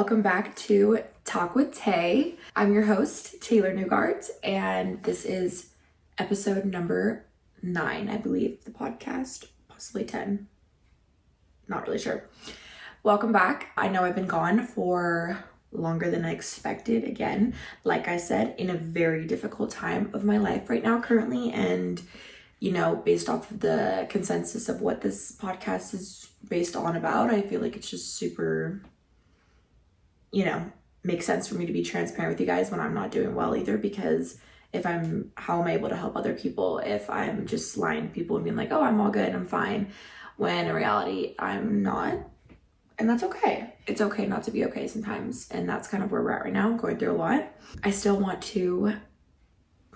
Welcome back to Talk with Tay. I'm your host, Taylor Newgart, and this is episode number 9, I believe, the podcast, possibly 10. Not really sure. Welcome back. I know I've been gone for longer than I expected. Again, like I said, in a very difficult time of my life right now currently, and based off of the consensus of what this podcast is based on about, I feel like it's just super, makes sense for me to be transparent with you guys when I'm not doing well either, because how am I able to help other people if I'm just lying to people and being like, oh, I'm all good, I'm fine, when in reality, I'm not. And that's okay. It's okay not to be okay sometimes. And that's kind of where we're at right now. I'm going through a lot. I still want to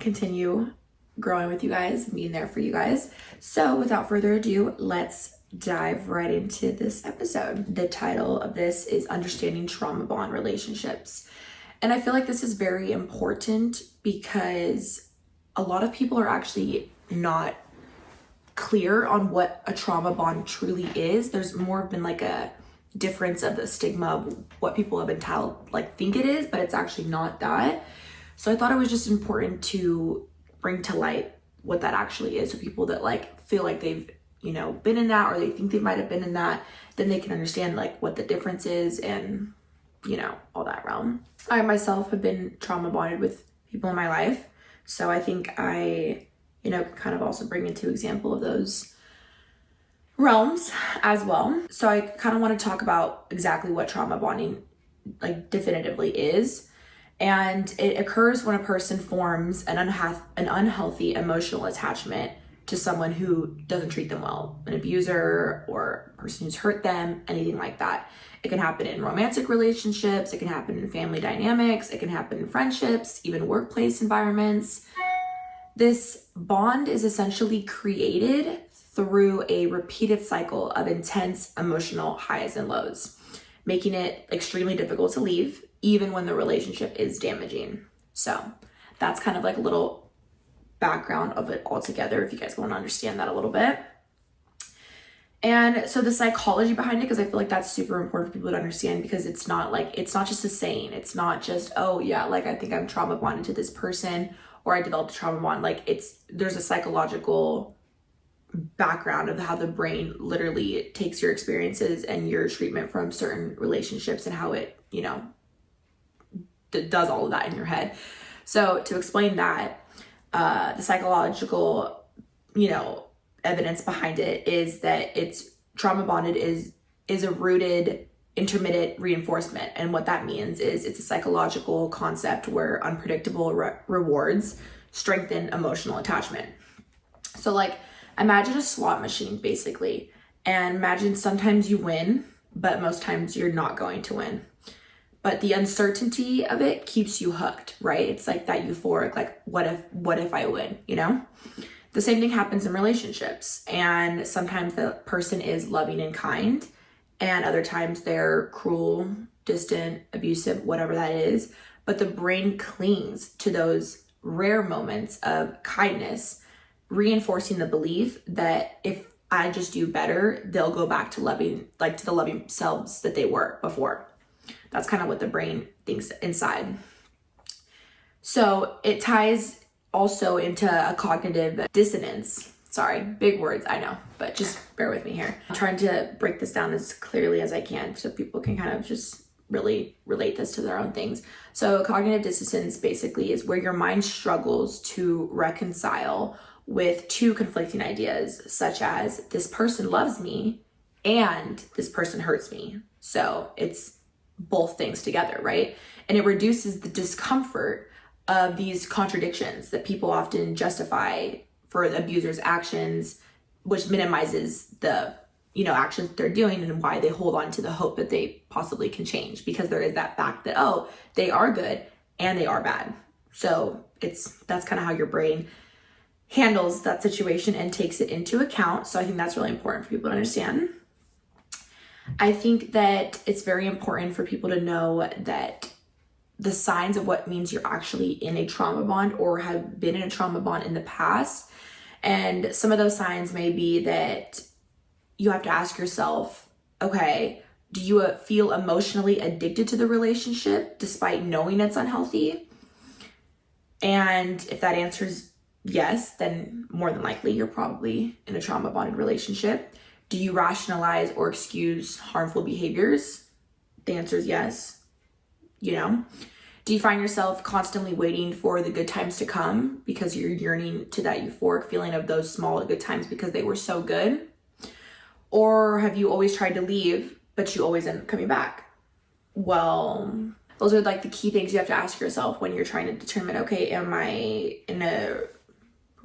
continue growing with you guys, being there for you guys. So without further ado, let's dive right into this episode. The title of this is Understanding Trauma Bond Relationships. And I feel like this is very important because a lot of people are actually not clear on what a trauma bond truly is. There's more been like a difference of the stigma of what people have been told, think it is, but it's actually not that. So I thought it was just important to bring to light what that actually is, so people that feel like they've been in that, or they think they might have been in that, then they can understand what the difference is and all that realm. I myself have been trauma bonded with people in my life, so I think I can kind of also bring into example of those realms as well. So I kind of want to talk about exactly what trauma bonding definitively is. And it occurs when a person forms an unhealthy emotional attachment to someone who doesn't treat them well, an abuser or a person who's hurt them, anything like that. It can happen in romantic relationships, it can happen in family dynamics, it can happen in friendships, even workplace environments. This bond is essentially created through a repeated cycle of intense emotional highs and lows, making it extremely difficult to leave, even when the relationship is damaging. So that's kind of a little background of it all together, if you guys want to understand that a little bit. And so the psychology behind it, because I feel like that's super important for people to understand, because it's not just a saying. It's not just, oh yeah, I think I'm trauma bonded to this person, or I developed a trauma bond. There's a psychological background of how the brain literally takes your experiences and your treatment from certain relationships and how it, does all of that in your head. So to explain that, the psychological, evidence behind it is that it's trauma bonded is a rooted intermittent reinforcement. And what that means is it's a psychological concept where unpredictable rewards strengthen emotional attachment. So imagine a slot machine basically, and imagine sometimes you win, but most times you're not going to win. But the uncertainty of it keeps you hooked, right? It's that euphoric, what if I win, The same thing happens in relationships. And sometimes the person is loving and kind, and other times they're cruel, distant, abusive, whatever that is. But the brain clings to those rare moments of kindness, reinforcing the belief that if I just do better, they'll go back to loving, to the loving selves that they were before. That's kind of what the brain thinks inside. So it ties also into a cognitive dissonance. Sorry, big words, I know, but just bear with me here. I'm trying to break this down as clearly as I can so people can kind of just really relate this to their own things. So cognitive dissonance basically is where your mind struggles to reconcile with two conflicting ideas, such as this person loves me and this person hurts me. So it's both things together, right? And it reduces the discomfort of these contradictions that people often justify for the abuser's actions, which minimizes the actions that they're doing and why they hold on to the hope that they possibly can change, because there is that fact that, oh, they are good and they are bad. So that's kind of how your brain handles that situation and takes it into account. So I think that's really important for people to understand. I think that it's very important for people to know that the signs of what means you're actually in a trauma bond or have been in a trauma bond in the past. And some of those signs may be that you have to ask yourself, okay, Do you feel emotionally addicted to the relationship despite knowing it's unhealthy? And if that answer is yes, then more than likely you're probably in a trauma bonded relationship. Do you rationalize or excuse harmful behaviors? The answer is yes. You know, do you find yourself constantly waiting for the good times to come because you're yearning to that euphoric feeling of those small good times because they were so good? Or have you always tried to leave, but you always end up coming back? Well, those are like the key things you have to ask yourself when you're trying to determine, okay, am I in a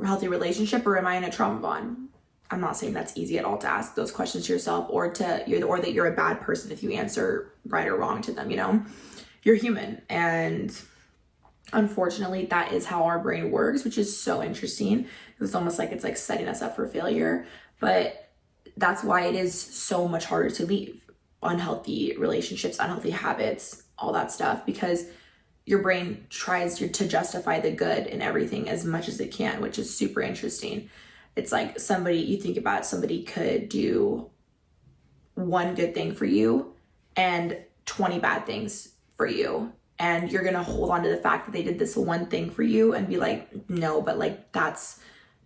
healthy relationship or am I in a trauma bond? I'm not saying that's easy at all to ask those questions to yourself or that you're a bad person if you answer right or wrong to them, you know? You're human, and unfortunately that is how our brain works, which is so interesting. It's almost like it's like setting us up for failure, but that's why it is so much harder to leave unhealthy relationships, unhealthy habits, all that stuff, because your brain tries to justify the good in everything as much as it can, which is super interesting. It's like you think about somebody could do one good thing for you and 20 bad things for you, and you're gonna hold on to the fact that they did this one thing for you and be like, no, but like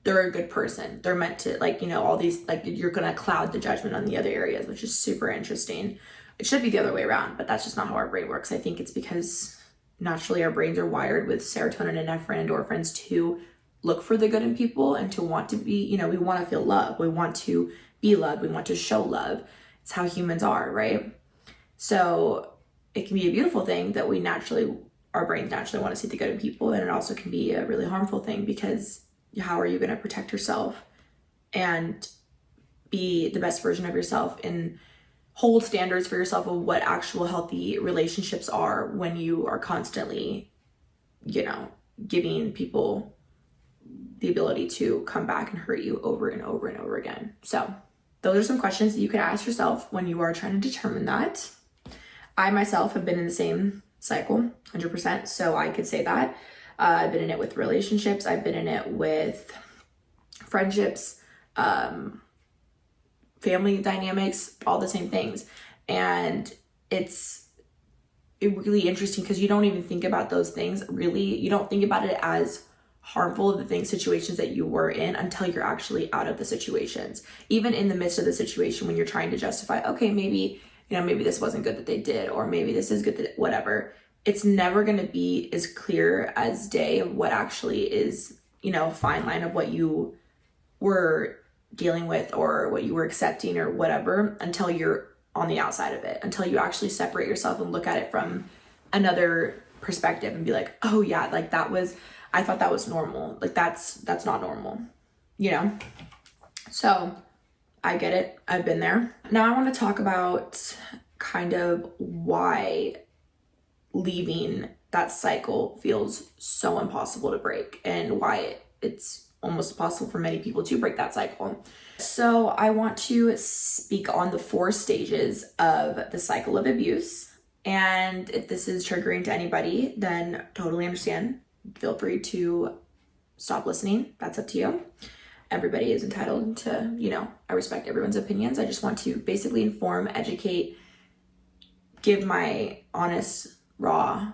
they're a good person, they're meant to, like, you know, all these, like, you're gonna cloud the judgment on the other areas, which is super interesting. It should be the other way around, but that's just not how our brain works. I think it's because naturally our brains are wired with serotonin and epinephrine, endorphins, to look for the good in people and to want to be, you know, we want to feel love, we want to be loved, we want to show love. It's how humans are, right? So it can be a beautiful thing that our brains naturally want to see the good in people, and it also can be a really harmful thing, because how are you going to protect yourself and be the best version of yourself and hold standards for yourself of what actual healthy relationships are when you are constantly, you know, giving people the ability to come back and hurt you over and over and over again. So those are some questions that you could ask yourself when you are trying to determine that. I myself have been in the same cycle 100%, so I could say that. I've been in it with relationships, I've been in it with friendships, family dynamics, all the same things. And it's really interesting because you don't even think about those things, really. You don't think about it as harmful of the situations that you were in until you're actually out of the situations. Even in the midst of the situation, when you're trying to justify, okay, maybe, you know, maybe this wasn't good that they did, or maybe this is good that whatever. It's never going to be as clear as day of what actually is, you know, fine line of what you were dealing with or what you were accepting or whatever, until you're on the outside of it, until you actually separate yourself and look at it from another perspective and be like, oh yeah, like I thought that was normal. Like that's not normal, you know? So I get it. I've been there. Now I want to talk about kind of why leaving that cycle feels so impossible to break, and why it's almost impossible for many people to break that cycle. So I want to speak on the 4 stages of the cycle of abuse. And if this is triggering to anybody, then totally understand. Feel free to stop listening. That's up to you. Everybody is entitled to, you know, I respect everyone's opinions. I just want to basically inform, educate, give my honest, raw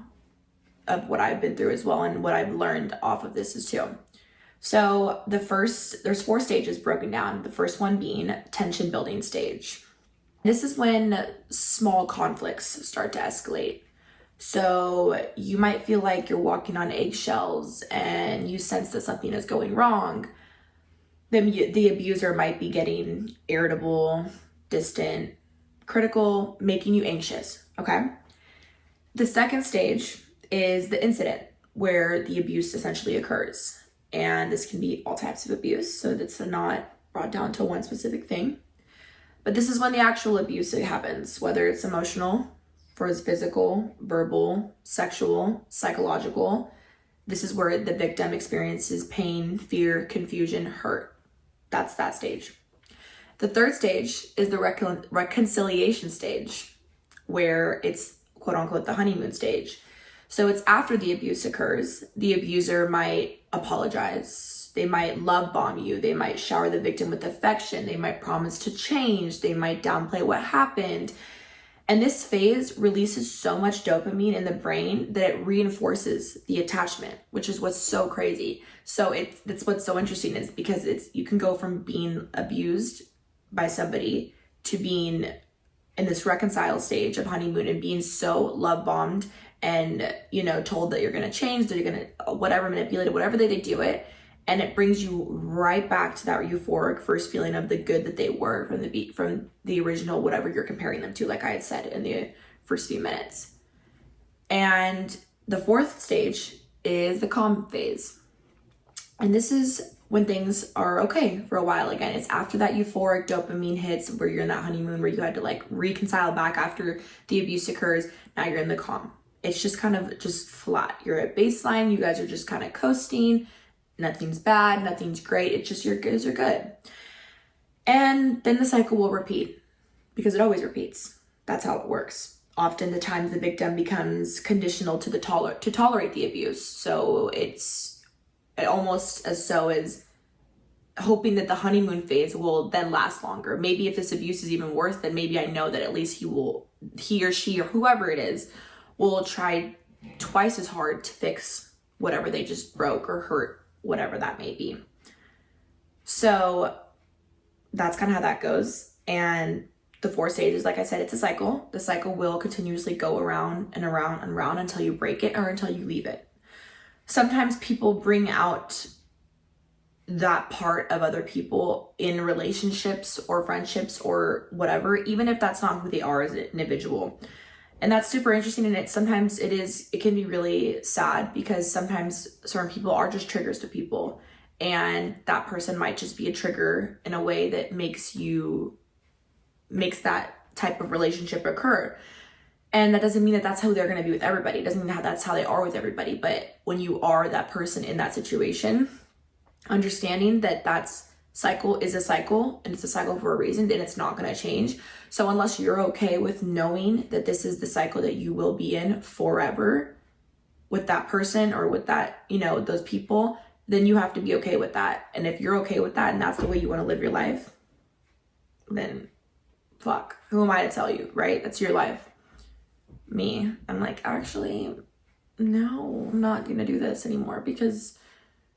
of what I've been through as well, and what I've learned off of this is too. So there's 4 stages broken down. The first one being tension building stage. This is when small conflicts start to escalate. So you might feel like you're walking on eggshells and you sense that something is going wrong. Then the abuser might be getting irritable, distant, critical, making you anxious, okay? The second stage is the incident, where the abuse essentially occurs. And this can be all types of abuse, so that's not brought down to one specific thing. But this is when the actual abuse happens, whether it's emotional, physical, verbal, sexual, psychological. This is where the victim experiences pain, fear, confusion, hurt. That's that stage. The third stage is the reconciliation stage, where it's quote unquote the honeymoon stage. So it's after the abuse occurs. The abuser might apologize. They might love bomb you. They might shower the victim with affection. They might promise to change. They might downplay what happened. And this phase releases so much dopamine in the brain that it reinforces the attachment, which is what's so crazy. So that's what's so interesting, is because you can go from being abused by somebody to being in this reconcile stage of honeymoon and being so love bombed and, told that you're going to change, that you're going to whatever, manipulate it, whatever they do it. And it brings you right back to that euphoric first feeling of the good that they were from the original, whatever you're comparing them to, like I had said in the first few minutes. And the fourth stage is the calm phase. And this is when things are okay for a while again. It's after that euphoric dopamine hits, where you're in that honeymoon where you had to like reconcile back after the abuse occurs. Now you're in the calm. It's just kind of just flat. You're at baseline. You guys are just kind of coasting. Nothing's bad, nothing's great. It's just you guys are good. And then the cycle will repeat, because it always repeats. That's how it works. Often the times the victim becomes conditional to tolerate the abuse. So it almost as hoping that the honeymoon phase will then last longer. Maybe if this abuse is even worse, then maybe I know that at least he or she or whoever it is will try twice as hard to fix whatever they just broke or hurt, whatever that may be. So that's kind of how that goes. And the 4 stages, like I said, it's a cycle. The cycle will continuously go around and around and around until you break it or until you leave it. Sometimes people bring out that part of other people in relationships or friendships or whatever, even if that's not who they are as an individual. And that's super interesting. And it can be really sad, because sometimes certain people are just triggers to people, and that person might just be a trigger in a way that makes that type of relationship occur. And that doesn't mean that that's how they're going to be with everybody. It doesn't mean that that's how they are with everybody. But when you are that person in that situation, understanding that cycle is a cycle, and it's a cycle for a reason, then it's not going to change. So unless you're okay with knowing that this is the cycle that you will be in forever with that person or with that, those people, then you have to be okay with that. And if you're okay with that and that's the way you want to live your life, then fuck, who am I to tell you, right? That's your life. Me, I'm like, actually, no, I'm not going to do this anymore, because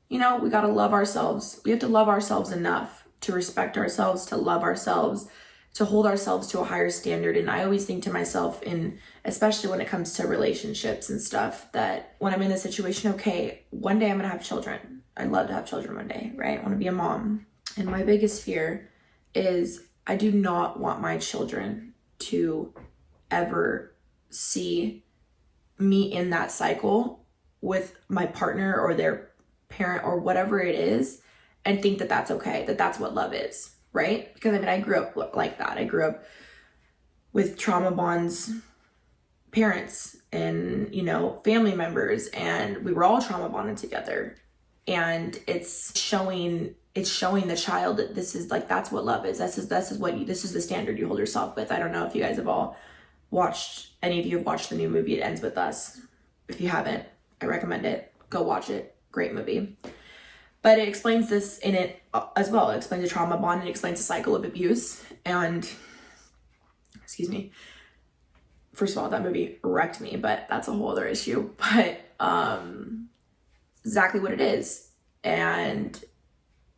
we got to love ourselves. We have to love ourselves enough to respect ourselves, to love ourselves, to hold ourselves to a higher standard. And I always think to myself, especially when it comes to relationships and stuff, that when I'm in this situation, okay, one day I'm going to have children. I'd love to have children one day, right? I want to be a mom. And my biggest fear is I do not want my children to ever see me in that cycle with my partner or their parent or whatever it is, and think that that's okay, that that's what love is, right? Because I grew up like that. I grew up with trauma bonds, parents and family members, and we were all trauma bonded together. And it's showing the child that this is like, that's what love is. This is the standard you hold yourself with. I don't know if you guys have all any of you have watched the new movie It Ends With Us. If you haven't, I recommend it. Go watch it. Great movie. But it explains this in it as well. It explains the trauma bond, and it explains the cycle of abuse. And excuse me, first of all, that movie wrecked me, but that's a whole other issue. But exactly what it is. And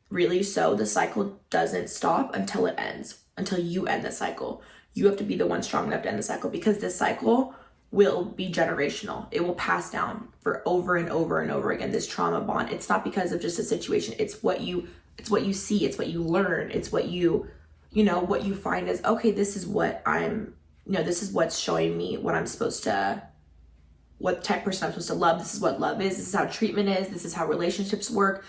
really, so the cycle doesn't stop until it ends, until you end the cycle. You have to be the one strong enough to end the cycle, because this cycle will be generational. It will pass down for over and over and over again, this trauma bond. It's not because of just a situation. It's what you see, it's what you learn, it's what what you find is, okay, this is what this is what's showing me what type of person I'm supposed to love. This is what love is. This is how treatment is. This is how relationships work.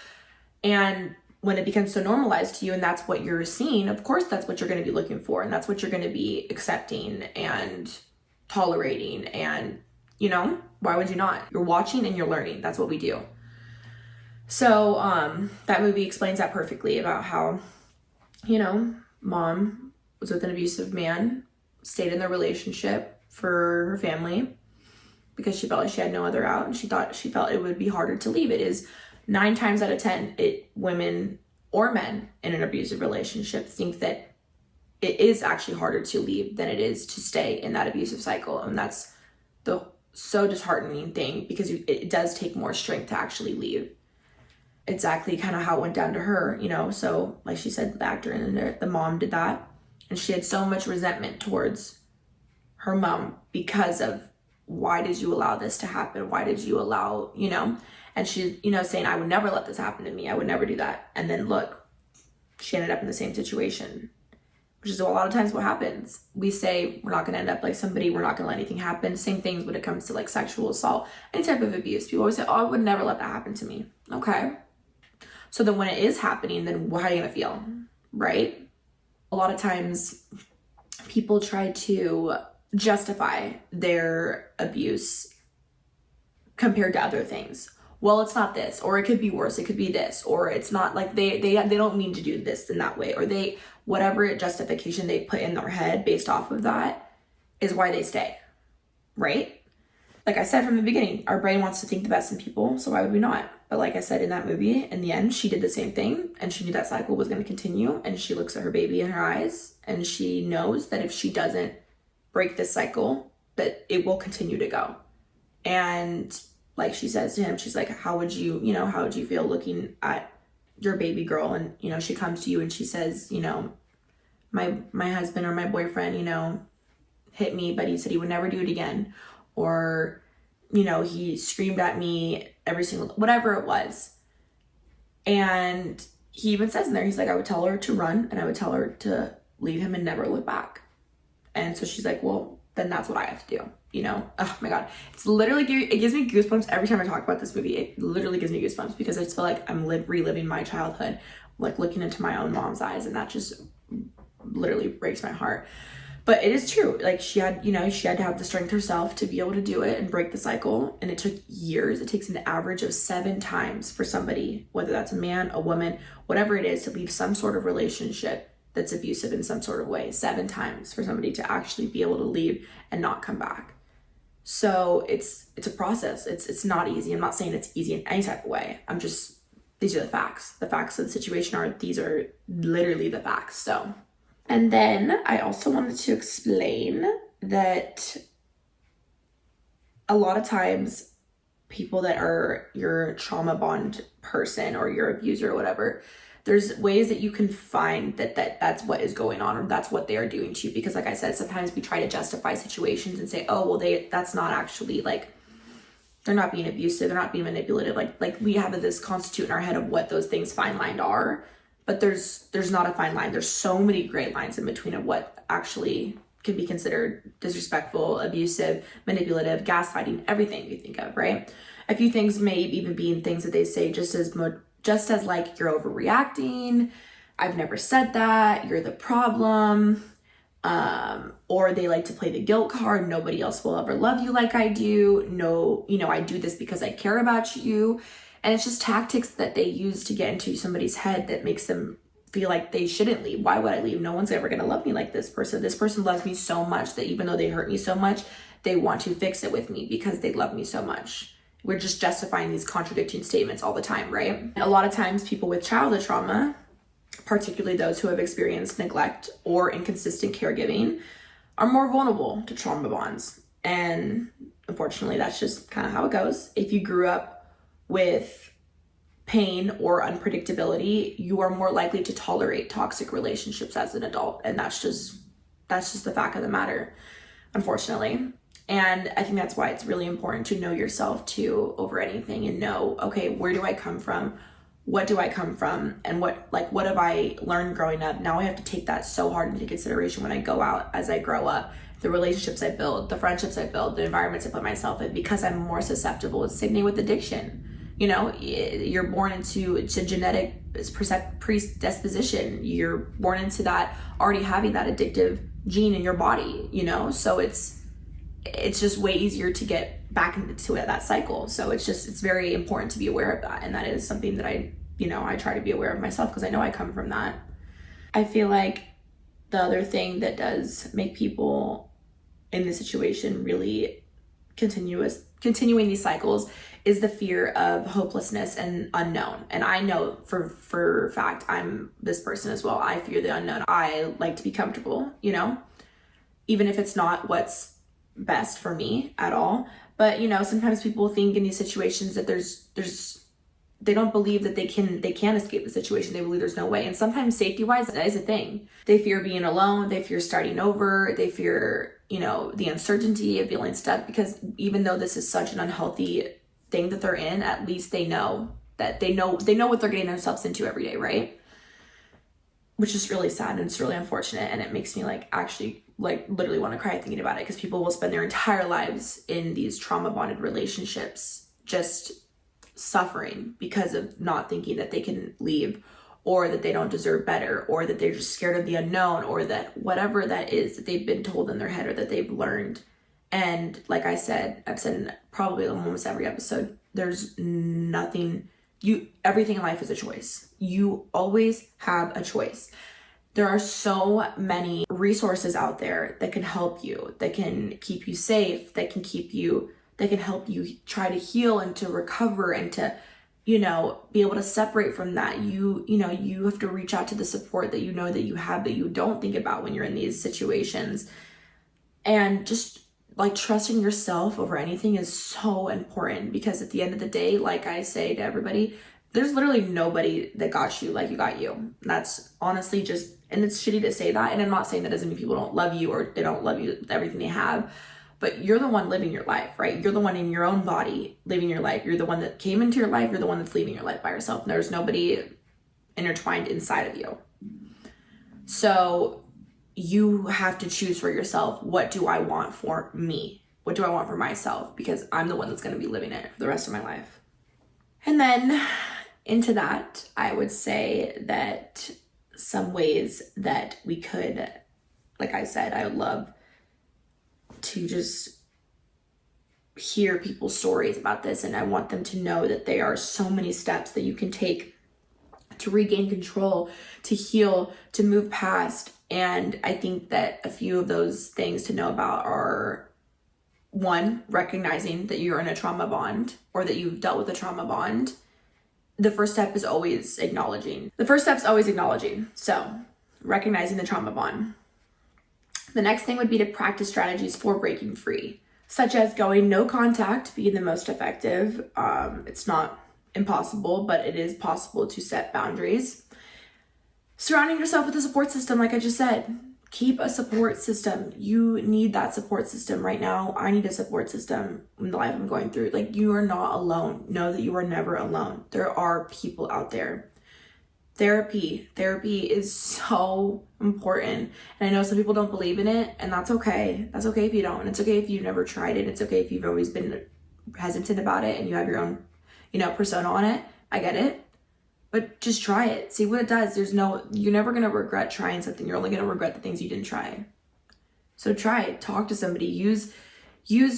And when it becomes so normalized to you and that's what you're seeing, of course, that's what you're going to be looking for. And that's what you're going to be accepting and tolerating. And, why would you not? You're watching and you're learning. That's what we do. So that movie explains that perfectly, about how, mom was with an abusive man, stayed in the relationship for her family because she felt like she had no other out, and she felt it would be harder to leave. It is 9 times out of 10, women or men in an abusive relationship think that it is actually harder to leave than it is to stay in that abusive cycle. And that's the so disheartening thing, because it does take more strength to actually leave. Exactly kind of how it went down to her, you know. So like she said, the actor and the mom did that, and she had so much resentment towards her mom because of, why did you allow this to happen? Why did you allow, you know? And she, you know, saying, I would never let this happen to me. I would never do that. And then look, she ended up in the same situation, which is a lot of times what happens. We say we're not going to end up like somebody, we're not going to let anything happen. Same things when it comes to like sexual assault, any type of abuse. People always say, oh, I would never let that happen to me. Okay. So then when it is happening, then how are you going to feel, right? A lot of times people try to justify their abuse compared to other things. Well, it's not this, or it could be worse, it could be this, or it's not like they don't mean to do this in that way, or they, whatever justification they put in their head based off of that is why they stay, right? Like I said from the beginning, our brain wants to think the best in people, so why would we not? But like I said, in that movie, in the end, she did the same thing, and she knew that cycle was going to continue, and she looks at her baby in her eyes, and she knows that if she doesn't break this cycle, that it will continue to go. And like she says to him, she's like, how would you feel looking at your baby girl? And, you know, she comes to you and she says, you know, my husband or my boyfriend, you know, hit me, but he said he would never do it again. Or, you know, he screamed at me every single, whatever it was. And he even says in there, he's like, I would tell her to run, and I would tell her to leave him and never look back. And so she's like, well, then that's what I have to do, you know? Oh my God. It's literally, it gives me goosebumps every time I talk about this movie. It literally gives me goosebumps because I just feel like I'm reliving my childhood, like looking into my own mom's eyes, and that just literally breaks my heart. But it is true. Like she had to have the strength herself to be able to do it and break the cycle. And it took years. It takes an average of 7 times for somebody, whether that's a man, a woman, whatever it is, to leave some sort of relationship that's abusive in some sort of way. 7 times for somebody to actually be able to leave and not come back. So it's a process. It's not easy. I'm not saying it's easy in any type of way. These are the facts. The facts of the situation these are literally the facts. So, and then I also wanted to explain that a lot of times people that are your trauma bond person or your abuser or whatever, there's ways that you can find that's what is going on, or that's what they are doing to you. Because like I said, sometimes we try to justify situations and say, oh, well, that's not actually, like, they're not being abusive, they're not being manipulative. Like we have this constitute in our head of what those things fine lined are, but there's not a fine line. There's so many gray lines in between of what actually can be considered disrespectful, abusive, manipulative, gaslighting, everything you think of, right? A few things may even be in things that they say just as like, you're overreacting, I've never said that, you're the problem, or they like to play the guilt card, nobody else will ever love you like I do, no, you know, I do this because I care about you. And it's just tactics that they use to get into somebody's head that makes them feel like they shouldn't leave. Why would I leave? No one's ever going to love me like this person. This person loves me so much that even though they hurt me so much, they want to fix it with me because they love me so much. We're just justifying these contradicting statements all the time, right? And a lot of times people with childhood trauma, particularly those who have experienced neglect or inconsistent caregiving, are more vulnerable to trauma bonds. And unfortunately, that's just kind of how it goes. If you grew up with pain or unpredictability, you are more likely to tolerate toxic relationships as an adult. And that's just the fact of the matter, unfortunately. And I think that's why it's really important to know yourself too over anything, and know, okay, where do I come from? What do I come from? And what have I learned growing up? Now I have to take that so hard into consideration when I go out as I grow up. The relationships I build, the friendships I build, the environments I put myself in, because I'm more susceptible. It's the same thing with addiction. You know, you're born into genetic predisposition. You're born into that, already having that addictive gene in your body, you know? So it's just way easier to get back into that cycle. So it's very important to be aware of that. And that is something that I try to be aware of myself, because I know I come from that. I feel like the other thing that does make people in this situation really continue is continuing these cycles is the fear of hopelessness and unknown. And I know for fact, I'm this person as well. I fear the unknown. I like to be comfortable, you know, even if it's not what's best for me at all. But, you know, sometimes people think in these situations that they don't believe that they can escape the situation. They believe there's no way. And sometimes safety wise, that is a thing. They fear being alone. They fear starting over. They fear, you know, the uncertainty of feeling stuck, because even though this is such an unhealthy thing that they're in, at least they know that they know what they're getting themselves into every day, right? Which is really sad, and it's really unfortunate, and it makes me like actually like literally want to cry thinking about it, because people will spend their entire lives in these trauma bonded relationships just suffering because of not thinking that they can leave, or that they don't deserve better, or that they're just scared of the unknown, or that whatever that is that they've been told in their head or that they've learned. And like I've said in probably almost every episode, there's nothing, everything in life is a choice. You always have a choice. There are so many resources out there that can help you, that can keep you safe, that can help you try to heal and to recover and to, you know, be able to separate from that. You have to reach out to the support that you know that you have, that you don't think about when you're in these situations. And just like trusting yourself over anything is so important, because at the end of the day, like I say to everybody, there's literally nobody that got you like you got you. That's honestly just, and it's shitty to say that. And I'm not saying that doesn't mean people don't love you or they don't love you with everything they have, but you're the one living your life, right? You're the one in your own body living your life. You're the one that came into your life. You're the one that's leaving your life by yourself. There's nobody intertwined inside of you. So you have to choose for yourself, what do I want for me? What do I want for myself? Because I'm the one that's going to be living it for the rest of my life. And then into that, I would say that some ways that we could, like I said, I would love to just hear people's stories about this. And I want them to know that there are so many steps that you can take to regain control, to heal, to move past. And I think that a few of those things to know about are, one, recognizing that you're in a trauma bond or that you've dealt with a trauma bond. The first step is always acknowledging. So recognizing the trauma bond. The next thing would be to practice strategies for breaking free, such as going no contact being the most effective. It's not impossible, but it is possible to set boundaries. Surrounding yourself with a support system, like I just said. Keep a support system. You need that support system right now. I need a support system in the life I'm going through. Like, you are not alone. Know that you are never alone. There are people out there. Therapy is so important. And I know some people don't believe in it, and that's okay. That's okay if you don't. And it's okay if you've never tried it. It's okay if you've always been hesitant about it and you have your own, persona on it. I get it. But just try it. See what it does. You're never going to regret trying something. You're only going to regret the things you didn't try. So try it. Talk to somebody. Use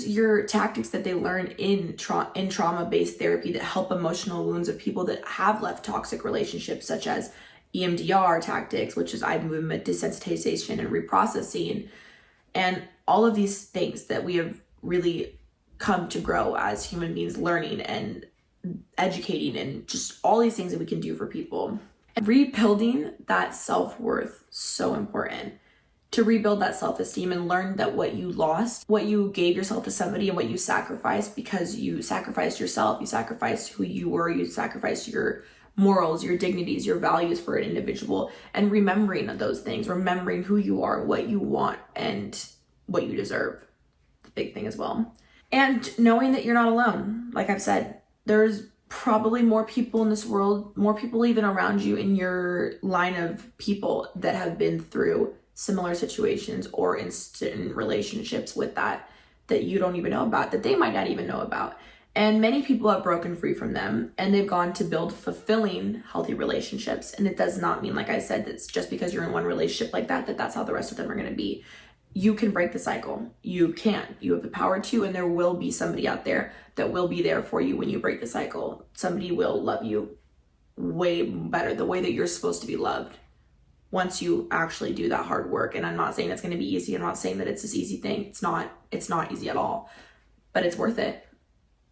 your tactics that they learn in trauma-based therapy that help emotional wounds of people that have left toxic relationships, such as EMDR tactics, which is eye movement desensitization and reprocessing, and all of these things that we have really come to grow as human beings, learning and educating, and just all these things that we can do for people. And rebuilding that self-worth, so important. To rebuild that self-esteem and learn that what you lost, what you gave yourself to somebody, and what you sacrificed, because you sacrificed yourself, you sacrificed who you were, you sacrificed your morals, your dignities, your values for an individual, and remembering those things, remembering who you are, what you want, and what you deserve. The big thing as well. And knowing that you're not alone. Like I've said, there's probably more people in this world, more people even around you in your line of people that have been through similar situations or in relationships with that you don't even know about, that they might not even know about. And many people have broken free from them, and they've gone to build fulfilling, healthy relationships. And it does not mean, like I said, that's just because you're in one relationship like that's how the rest of them are going to be. You can break the cycle. You can. You have the power to, and there will be somebody out there that will be there for you when you break the cycle. Somebody will love you way better, the way that you're supposed to be loved, once you actually do that hard work. And I'm not saying it's going to be easy. I'm not saying that it's this easy thing. It's not easy at all, but it's worth it.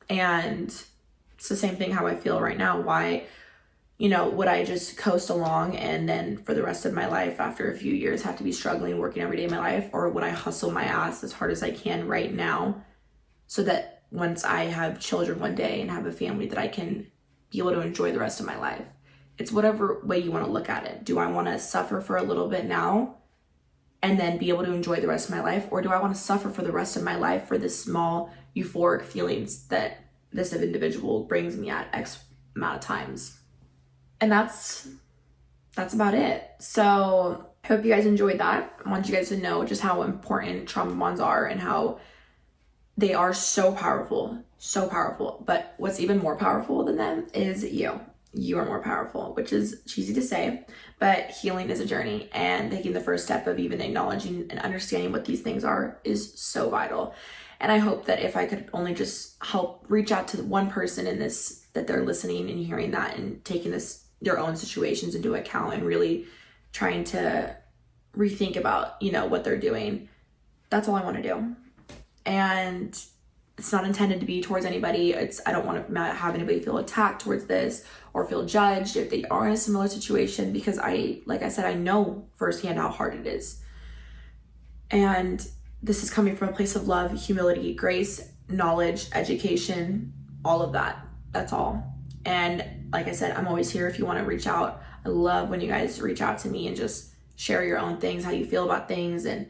And it's the same thing how I feel right now. Why, you know, would I just coast along and then for the rest of my life, after a few years, have to be struggling, working every day of my life? Or would I hustle my ass as hard as I can right now so that once I have children one day and have a family, that I can be able to enjoy the rest of my life? It's whatever way you want to look at it. Do I want to suffer for a little bit now and then be able to enjoy the rest of my life? Or do I want to suffer for the rest of my life for the small euphoric feelings that this individual brings me at X amount of times? And that's about it. So I hope you guys enjoyed that. I want you guys to know just how important trauma bonds are and how they are so powerful, so powerful. But what's even more powerful than them is you. You are more powerful, which is cheesy to say, but healing is a journey, and taking the first step of even acknowledging and understanding what these things are is so vital. And I hope that if I could only just help reach out to one person in this, that they're listening and hearing that and taking their own situations into account and really trying to rethink about, you know, what they're doing. That's all I want to do. And it's not intended to be towards anybody. I don't want to have anybody feel attacked towards this or feel judged if they are in a similar situation, because like I said, I know firsthand how hard it is. And this is coming from a place of love, humility, grace, knowledge, education, all of that. That's all. And like I said, I'm always here if you want to reach out. I love when you guys reach out to me and just share your own things, how you feel about things and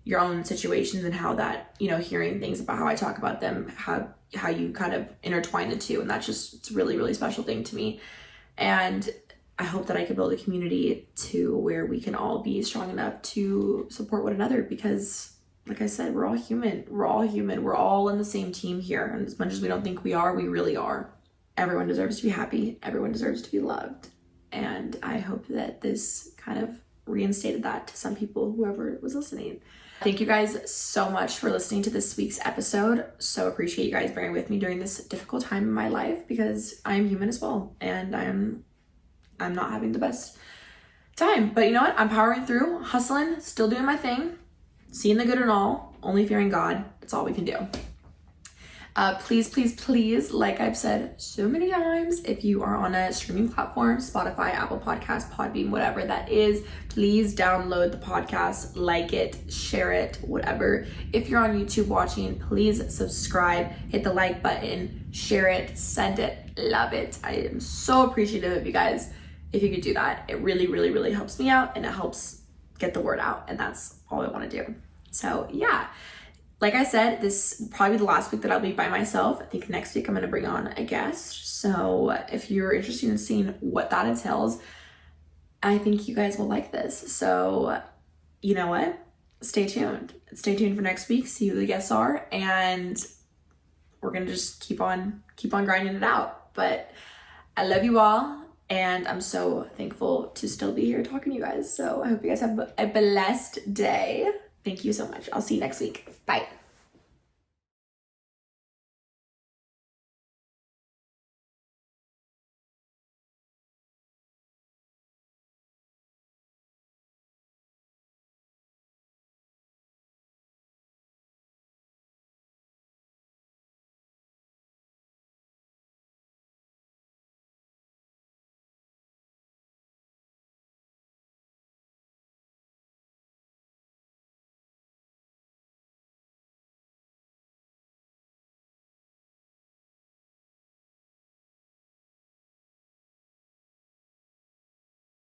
your own situations, and how that, you know, hearing things about how I talk about them, how you kind of intertwine the two. And that's just, it's a really, really special thing to me. And I hope that I can build a community to where we can all be strong enough to support one another, because like I said, we're all human. We're all in the same team here. And as much as we don't think we are, we really are. Everyone deserves to be happy. Everyone deserves to be loved. And I hope that this kind of reinstated that to some people, whoever was listening. Thank you guys so much for listening to this week's episode. So appreciate you guys bearing with me during this difficult time in my life, because I am human as well, and I'm not having the best time. But you know what? I'm powering through, hustling, still doing my thing, seeing the good in all, only fearing God. That's all we can do. Please, like I've said so many times, if you are on a streaming platform, Spotify, Apple Podcasts, Podbean, whatever that is, please download the podcast, like it, share it, whatever. If you're on YouTube watching, please subscribe, hit the like button, share it, send it, love it. I am so appreciative of you guys. If you could do that, it really, really, really helps me out, and it helps get the word out, and that's all I want to do. So yeah. Like I said, this will probably be the last week that I'll be by myself. I think next week I'm going to bring on a guest. So if you're interested in seeing what that entails, I think you guys will like this. So you know what? Stay tuned. Stay tuned for next week. See who the guests are. And we're going to just keep on grinding it out. But I love you all. And I'm so thankful to still be here talking to you guys. So I hope you guys have a blessed day. Thank you so much. I'll see you next week. Bye.